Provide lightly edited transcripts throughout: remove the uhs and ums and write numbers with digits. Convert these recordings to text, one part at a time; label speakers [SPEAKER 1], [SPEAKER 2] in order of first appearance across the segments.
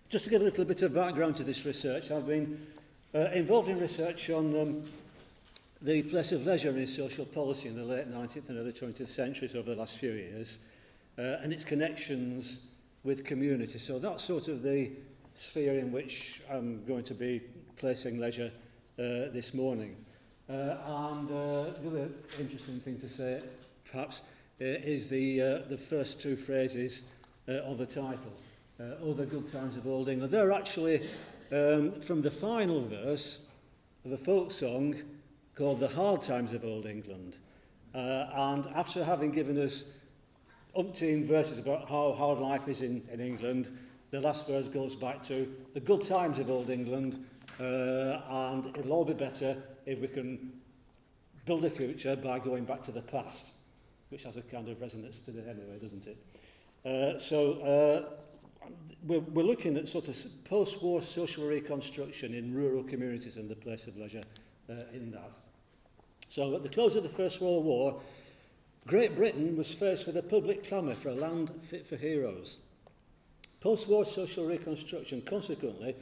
[SPEAKER 1] Just to give a little bit of background to this research, I've been involved in research on the place of leisure in social policy in the late 19th and early 20th centuries over the last few years, and its connections with community. So that's sort of the sphere in which I'm going to be placing leisure this morning. And the other interesting thing to say, perhaps, is the first two phrases of the title. Oh, the good times of old England. They're actually from the final verse of a folk song called The Hard Times of Old England. And after having given us umpteen verses about how hard life is in England, the last verse goes back to the good times of old England, and it'll all be better if we can build a future by going back to the past, which has a kind of resonance today anyway, doesn't it? So we're looking at sort of post-war social reconstruction in rural communities and the place of leisure in that. So at the close of the First World War, Great Britain was faced with a public clamour for a land fit for heroes. Post-war social reconstruction consequently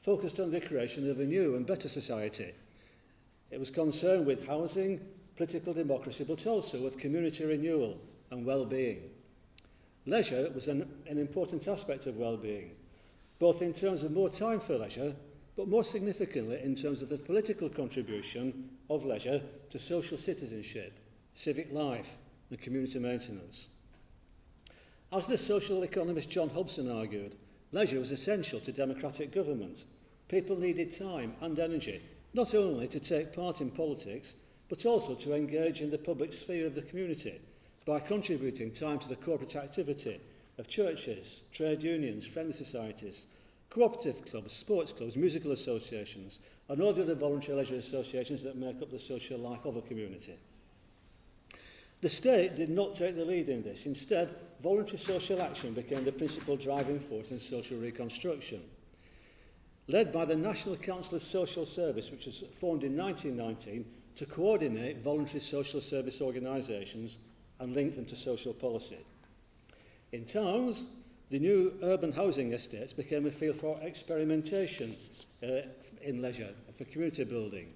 [SPEAKER 1] focused on the creation of a new and better society. It was concerned with housing, political democracy, but also with community renewal and well-being. Leisure was an important aspect of well-being, both in terms of more time for leisure, but more significantly in terms of the political contribution of leisure to social citizenship, civic life, and community maintenance. As the social economist John Hobson argued, leisure was essential to democratic government. People needed time and energy, not only to take part in politics, but also to engage in the public sphere of the community by contributing time to the corporate activity of churches, trade unions, friendly societies, cooperative clubs, sports clubs, musical associations, and all the other voluntary leisure associations that make up the social life of a community. The state did not take the lead in this. Instead, voluntary social action became the principal driving force in social reconstruction. Led by the National Council of Social Service, which was formed in 1919 to coordinate voluntary social service organisations and link them to social policy. In towns, the new urban housing estates became a field for experimentation in leisure, for community building.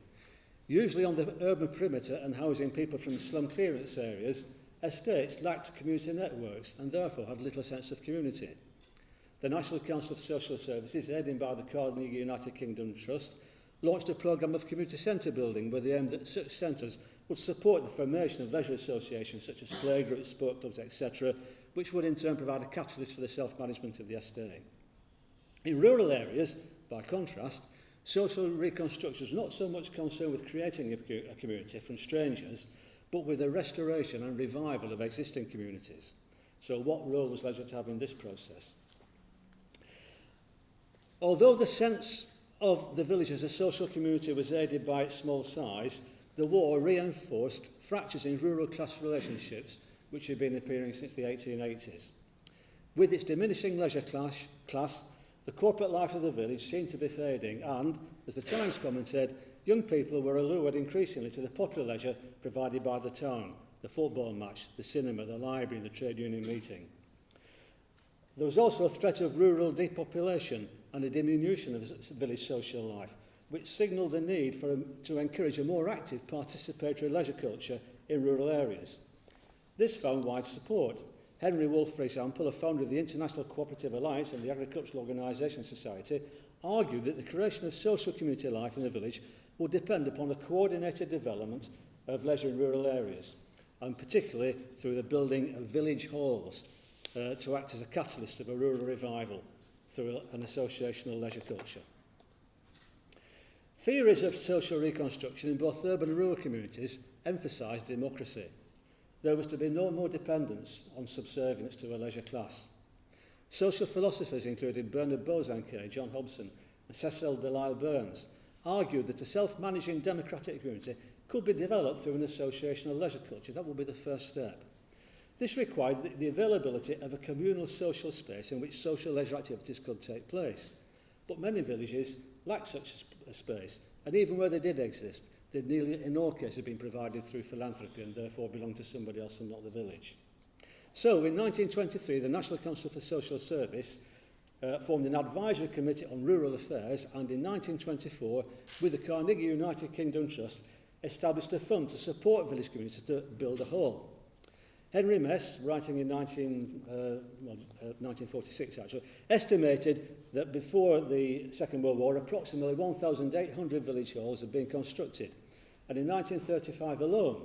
[SPEAKER 1] Usually on the urban perimeter and housing people from slum clearance areas, estates lacked community networks and therefore had little sense of community. The National Council of Social Services, aided by the Carnegie United Kingdom Trust, launched a programme of community centre building with the aim that such centres would support the formation of leisure associations such as playgroups, sport clubs, etc., which would in turn provide a catalyst for the self-management of the estate. In rural areas, by contrast, social reconstruction was not so much concerned with creating a community from strangers, but with the restoration and revival of existing communities. So what role was leisure to have in this process? Although the sense of the village as a social community was aided by its small size, the war reinforced fractures in rural class relationships which had been appearing since the 1880s. With its diminishing leisure class, the corporate life of the village seemed to be fading and, as the Times commented, young people were allured increasingly to the popular leisure provided by the town, the football match, the cinema, the library, the trade union meeting. There was also a threat of rural depopulation and a diminution of village social life, which signalled the need to encourage a more active participatory leisure culture in rural areas. This found wide support. Henry Wolff, for example, a founder of the International Cooperative Alliance and the Agricultural Organisation Society, argued that the creation of social community life in the village would depend upon the coordinated development of leisure in rural areas, and particularly through the building of village halls to act as a catalyst of a rural revival through an associational leisure culture. Theories of social reconstruction in both urban and rural communities emphasised democracy. There was to be no more dependence on subservience to a leisure class. Social philosophers including Bernard Bosanquet, John Hobson and Cecil Delisle Burns argued that a self-managing democratic community could be developed through an associational leisure culture. That would be the first step. This required the availability of a communal social space in which social leisure activities could take place. But many villages lacked such a space, and even where they did exist, they nearly in all cases been provided through philanthropy and therefore belonged to somebody else and not the village. So in 1923, the National Council for Social Service formed an advisory committee on rural affairs, and in 1924, with the Carnegie United Kingdom Trust, established a fund to support village communities to build a hall. Henry Mess, writing in 1946 actually, estimated that before the Second World War, approximately 1,800 village halls had been constructed. And in 1935 alone,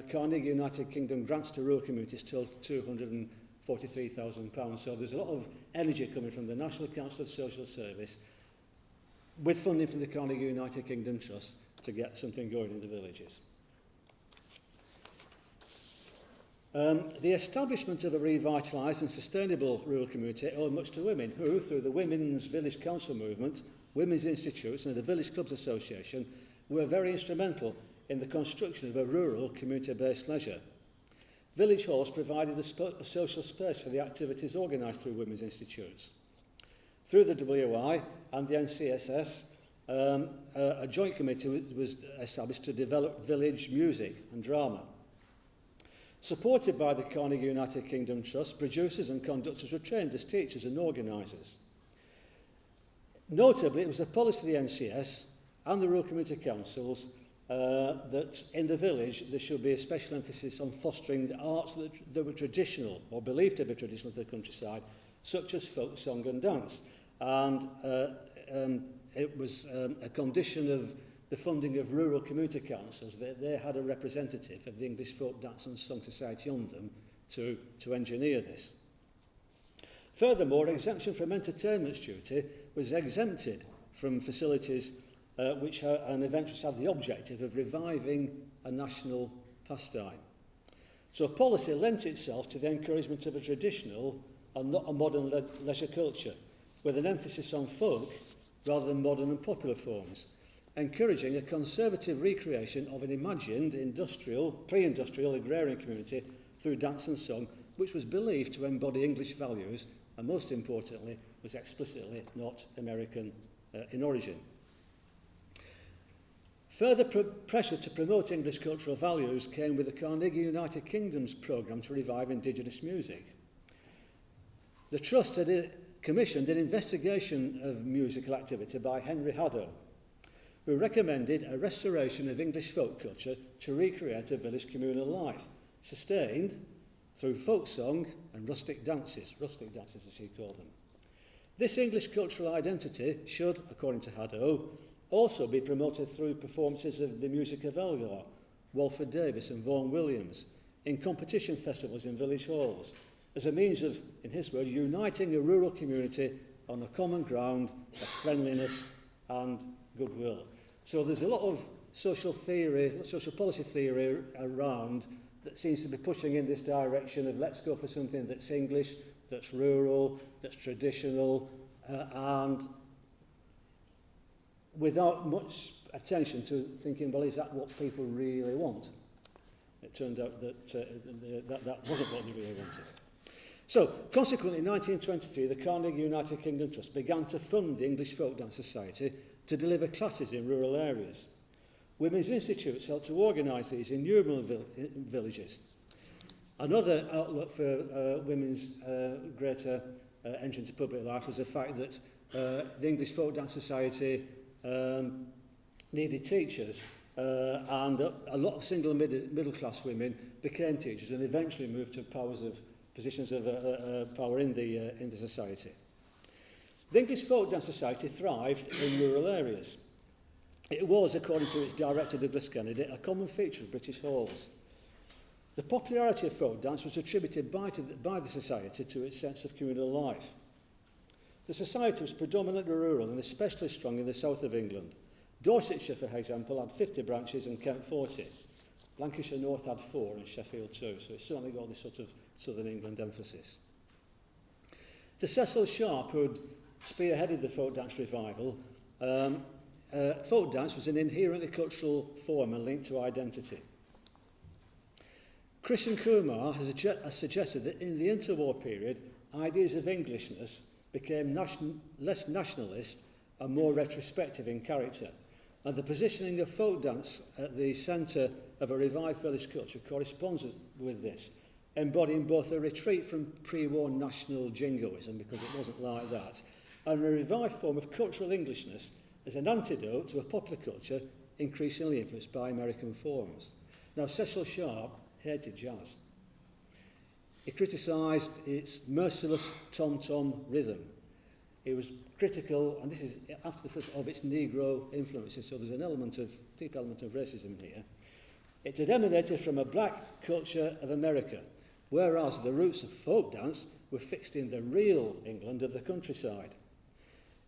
[SPEAKER 1] Carnegie United Kingdom grants to rural communities totaled £243,000. So there's a lot of energy coming from the National Council of Social Service with funding from the Carnegie United Kingdom Trust to get something going in the villages. The establishment of a revitalised and sustainable rural community owed much to women who, through the Women's Village Council movement, Women's Institutes and the Village Clubs Association, were very instrumental in the construction of a rural community-based leisure. Village halls provided a social space for the activities organised through Women's Institutes. Through the WI and the NCSS, a joint committee was established to develop village music and drama. Supported by the Carnegie United Kingdom Trust, producers and conductors were trained as teachers and organisers. Notably, it was a policy of the NCS and the rural community councils that in the village there should be a special emphasis on fostering the arts that were traditional or believed to be traditional to the countryside, such as folk song and dance. And it was a condition of the funding of rural community councils that they had a representative of the English Folk Dance and Song Society on them to engineer this. Furthermore, exemption from entertainment duty was exempted from facilities which and eventually had the objective of reviving a national pastime. So policy lent itself to the encouragement of a traditional and not a modern leisure culture, with an emphasis on folk rather than modern and popular forms, encouraging a conservative recreation of an imagined pre-industrial agrarian community through dance and song, which was believed to embody English values and, most importantly, was explicitly not American in origin. Further pressure to promote English cultural values came with the Carnegie United Kingdom's programme to revive Indigenous music. The Trust had commissioned an investigation of musical activity by Henry Haddo, who recommended a restoration of English folk culture to recreate a village communal life, sustained through folk song and rustic dances as he called them. This English cultural identity should, according to Haddo, also be promoted through performances of the music of Elgar, Walford Davis and Vaughan Williams, in competition festivals in village halls, as a means of, in his word, uniting a rural community on a common ground of friendliness and goodwill. So there's a lot of social policy theory around that seems to be pushing in this direction of let's go for something that's English, that's rural, that's traditional, and without much attention to thinking, well, is that what people really want? It turned out that that wasn't what they really wanted. So, consequently, in 1923, the Carnegie United Kingdom Trust began to fund the English Folk Dance Society to deliver classes in rural areas. Women's Institutes helped to organise these in numerous villages. Another outlook for women's greater entry into public life was the fact that the English Folk Dance Society needed teachers, and a lot of single middle-class women became teachers and eventually moved to positions of power in the society. The English Folk Dance Society thrived in rural areas. It was, according to its director Douglas Kennedy, a common feature of British halls. The popularity of folk dance was attributed by the society to its sense of communal life. The society was predominantly rural and especially strong in the south of England. Dorsetshire, for example, had 50 branches and Kent 40. Lancashire North had 4 and Sheffield 2, so it's certainly got this sort of southern England emphasis. To Cecil Sharp, who had spearheaded the folk dance revival, folk dance was an inherently cultural form and linked to identity. Krishan Kumar has suggested that in the interwar period, ideas of Englishness became less nationalist and more retrospective in character, and the positioning of folk dance at the centre of a revived village culture corresponds with this, embodying both a retreat from pre-war national jingoism, because it wasn't like that, and a revived form of cultural Englishness as an antidote to a popular culture increasingly influenced by American forms. Now, Cecil Sharp hated jazz. He criticised its merciless tom-tom rhythm. He was critical, and this is after the first, of its Negro influences, so there's an element of, deep element of racism here. It had emanated from a black culture of America, whereas the roots of folk dance were fixed in the real England of the countryside.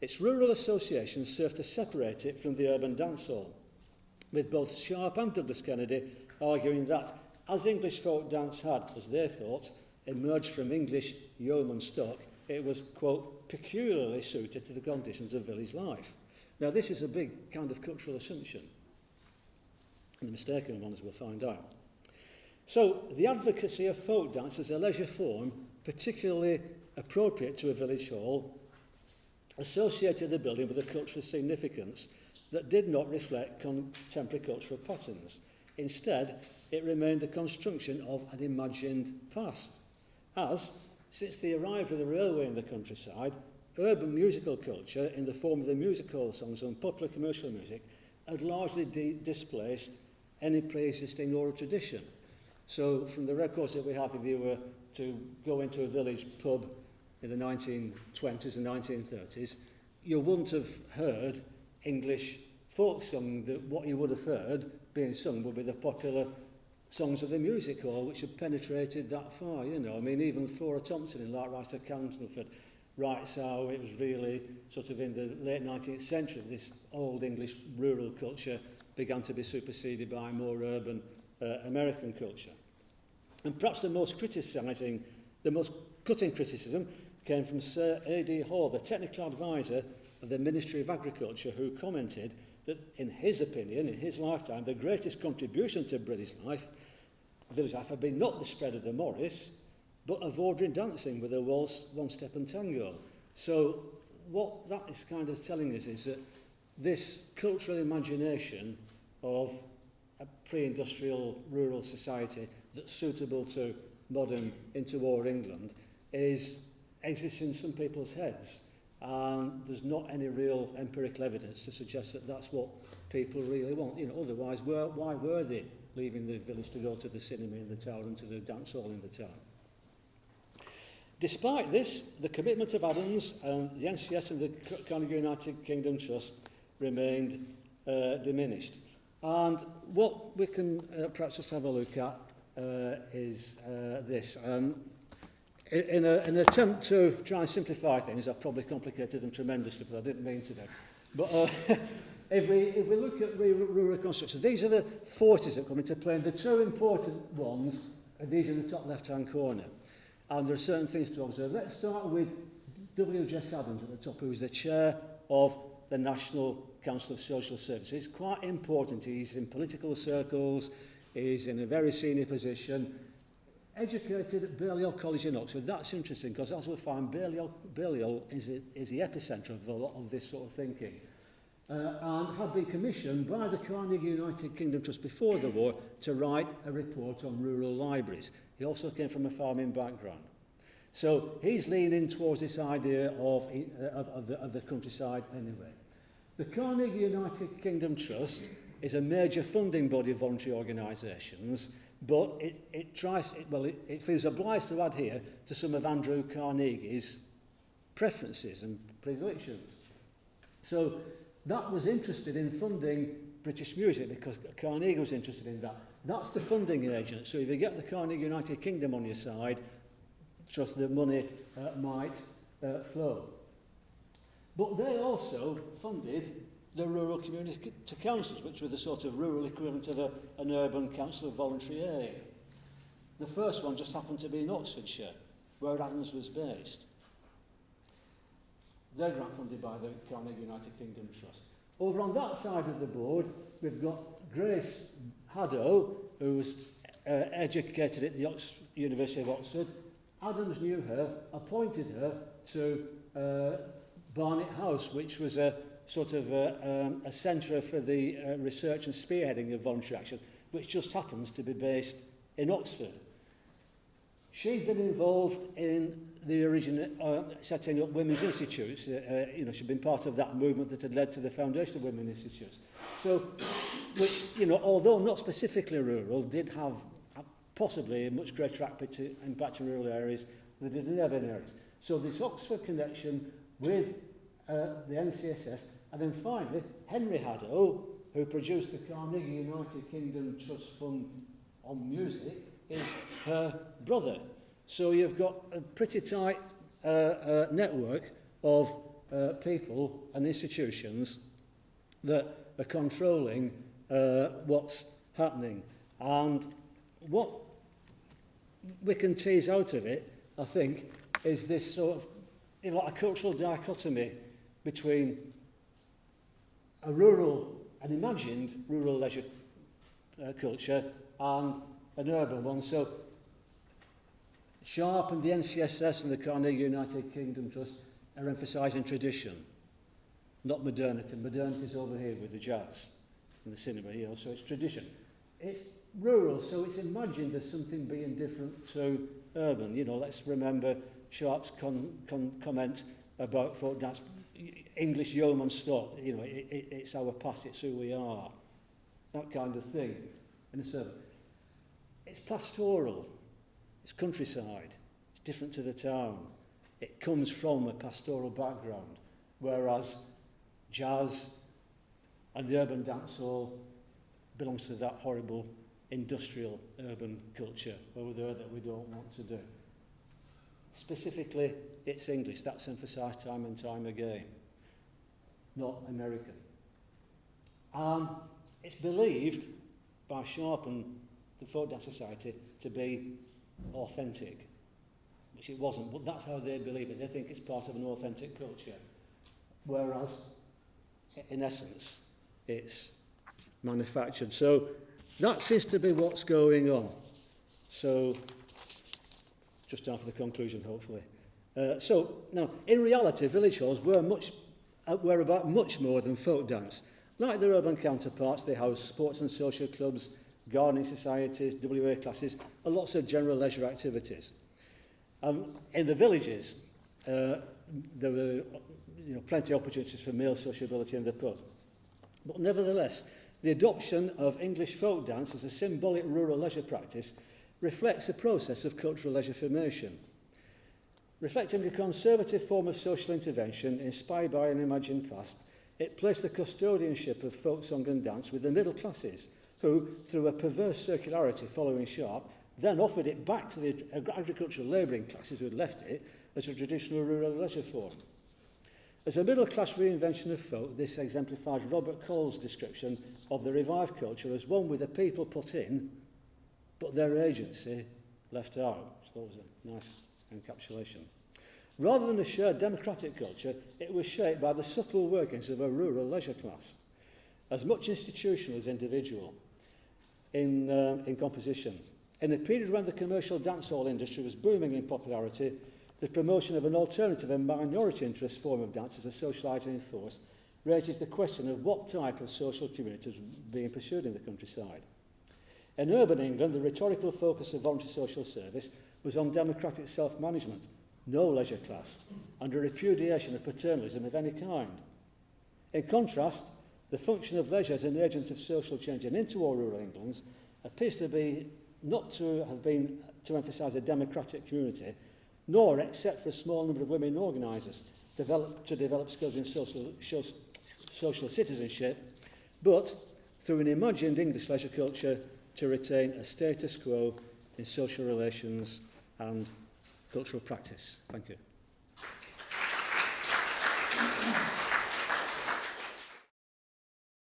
[SPEAKER 1] Its rural associations served to separate it from the urban dancehall, with both Sharp and Douglas Kennedy arguing that, as English folk dance had, as they thought, emerged from English yeoman stock, it was, quote, peculiarly suited to the conditions of village life. Now, this is a big kind of cultural assumption, and a mistaken one, as we'll find out. So, the advocacy of folk dance as a leisure form, particularly appropriate to a village hall, associated the building with a cultural significance that did not reflect contemporary cultural patterns. Instead, it remained a construction of an imagined past, as, since the arrival of the railway in the countryside, urban musical culture, in the form of the music hall songs and popular commercial music, had largely displaced any pre-existing oral tradition. So, from the records that we have, if you were to go into a village pub in the 1920s and 1930s, you wouldn't have heard English folk song. That what you would have heard being sung would be the popular songs of the music hall, which have penetrated that far, you know. I mean, even Flora Thompson in Like Rice of Canterford writes how it was really sort of in the late 19th century, this old English rural culture began to be superseded by more urban American culture. And perhaps the most cutting criticism came from Sir A.D. Hall, the technical advisor of the Ministry of Agriculture, who commented that, in his opinion, in his lifetime, the greatest contribution to British life, village life, had been not the spread of the Morris, but of ordering dancing with a waltz, one-step and tango. So what that is kind of telling us is that this cultural imagination of a pre-industrial rural society that's suitable to modern interwar England exists in some people's heads. And there's not any real empirical evidence to suggest that that's what people really want. You know, otherwise, why were they leaving the village to go to the cinema in the town and to the dance hall in the town? Despite this, the commitment of Adams and the NCS and the Carnegie United Kingdom Trust remained diminished. And what we can perhaps just have a look at is this. In an attempt to try and simplify things, I've probably complicated them tremendously, but I didn't mean to do. But if we look at rural reconstruction, these are the forces that come into play, and the two important ones are these in the top left-hand corner. And there are certain things to observe. Let's start with W.J. Adams at the top, who is the chair of the National Council of Social Services. Quite important. He's in political circles, he's in a very senior position, educated at Balliol College in Oxford. That's interesting because, as we'll find, Balliol is the epicentre of a lot of this sort of thinking. And had been commissioned by the Carnegie United Kingdom Trust before the war to write a report on rural libraries. He also came from a farming background. So he's leaning towards this idea of the countryside anyway. The Carnegie United Kingdom Trust is a major funding body of voluntary organisations, but it feels obliged to adhere to some of Andrew Carnegie's preferences and predilections. So that was interested in funding British music because Carnegie was interested in that. That's the funding agent. So if you get the Carnegie United Kingdom on your side, trust the money might flow. But they also funded the rural community councils, which were the sort of rural equivalent of an urban council of voluntary aid. The first one just happened to be in Oxfordshire, where Adams was based. They're grant funded by the Carnegie United Kingdom Trust. Over on that side of the board, we've got Grace Haddo, who was educated at the University of Oxford. Adams knew her, appointed her to Barnet House, which was a sort of a centre for the research and spearheading of voluntary action, which just happens to be based in Oxford. she'd been involved in the original setting up women's institutes. She'd been part of that movement that had led to the foundation of women's institutes. So, which, although not specifically rural, did have possibly a much greater impact in rural areas than it did in urban areas. So this Oxford connection with the NCSS, and then finally Henry Haddo, who produced the Carnegie United Kingdom Trust Fund on music, is her brother. So you've got a pretty tight network of people and institutions that are controlling what's happening. And what we can tease out of it, I think, is this sort of a cultural dichotomy between an imagined rural leisure culture and an urban one. So Sharp and the NCSS and the Carnegie United Kingdom Trust are emphasising tradition, not modernity. Modernity is over here with the jazz and the cinema, so it's tradition. It's rural, so it's imagined as something being different to urban. Let's remember Sharp's comment about folk dance, English yeoman stock, it's our past, it's who we are, that kind of thing. In a urban. It's pastoral, it's countryside, it's different to the town. It comes from a pastoral background, whereas jazz and the urban dancehall belongs to that horrible industrial urban culture over there that we don't want to do. Specifically, it's English. That's emphasised time and time again, not American. And it's believed by Sharp and the Folk Dance Society to be authentic, which it wasn't, but that's how they believe it. They think it's part of an authentic culture, whereas, in essence, it's manufactured. So that seems to be what's going on. So, just down for the conclusion, hopefully. So, now, in reality, village halls were about much more than folk dance. Like their urban counterparts, they house sports and social clubs, gardening societies, WA classes, and lots of general leisure activities. In the villages, there were plenty of opportunities for male sociability in the pub. But nevertheless, the adoption of English folk dance as a symbolic rural leisure practice reflects a process of cultural leisure formation. Reflecting a conservative form of social intervention inspired by an imagined past, it placed the custodianship of folk song and dance with the middle classes, who, through a perverse circularity following Sharp, then offered it back to the agricultural labouring classes who had left it as a traditional rural leisure form. As a middle-class reinvention of folk, this exemplifies Robert Cole's description of the revived culture as one with the people put in, but their agency left out. So that was a nice encapsulation. Rather than a shared democratic culture, it was shaped by the subtle workings of a rural leisure class, as much institutional as individual in composition. In a period when the commercial dancehall industry was booming in popularity, the promotion of an alternative and minority interest form of dance as a socialising force raises the question of what type of social community was being pursued in the countryside. In urban England, the rhetorical focus of voluntary social service was on democratic self-management, no leisure class, and a repudiation of paternalism of any kind. In contrast, the function of leisure as an agent of social change in interwar rural England appears to be not to have been to emphasise a democratic community, nor, except for a small number of women organisers, to develop skills in social citizenship, but through an imagined English leisure culture to retain a status quo in social relations and cultural practice. Thank you.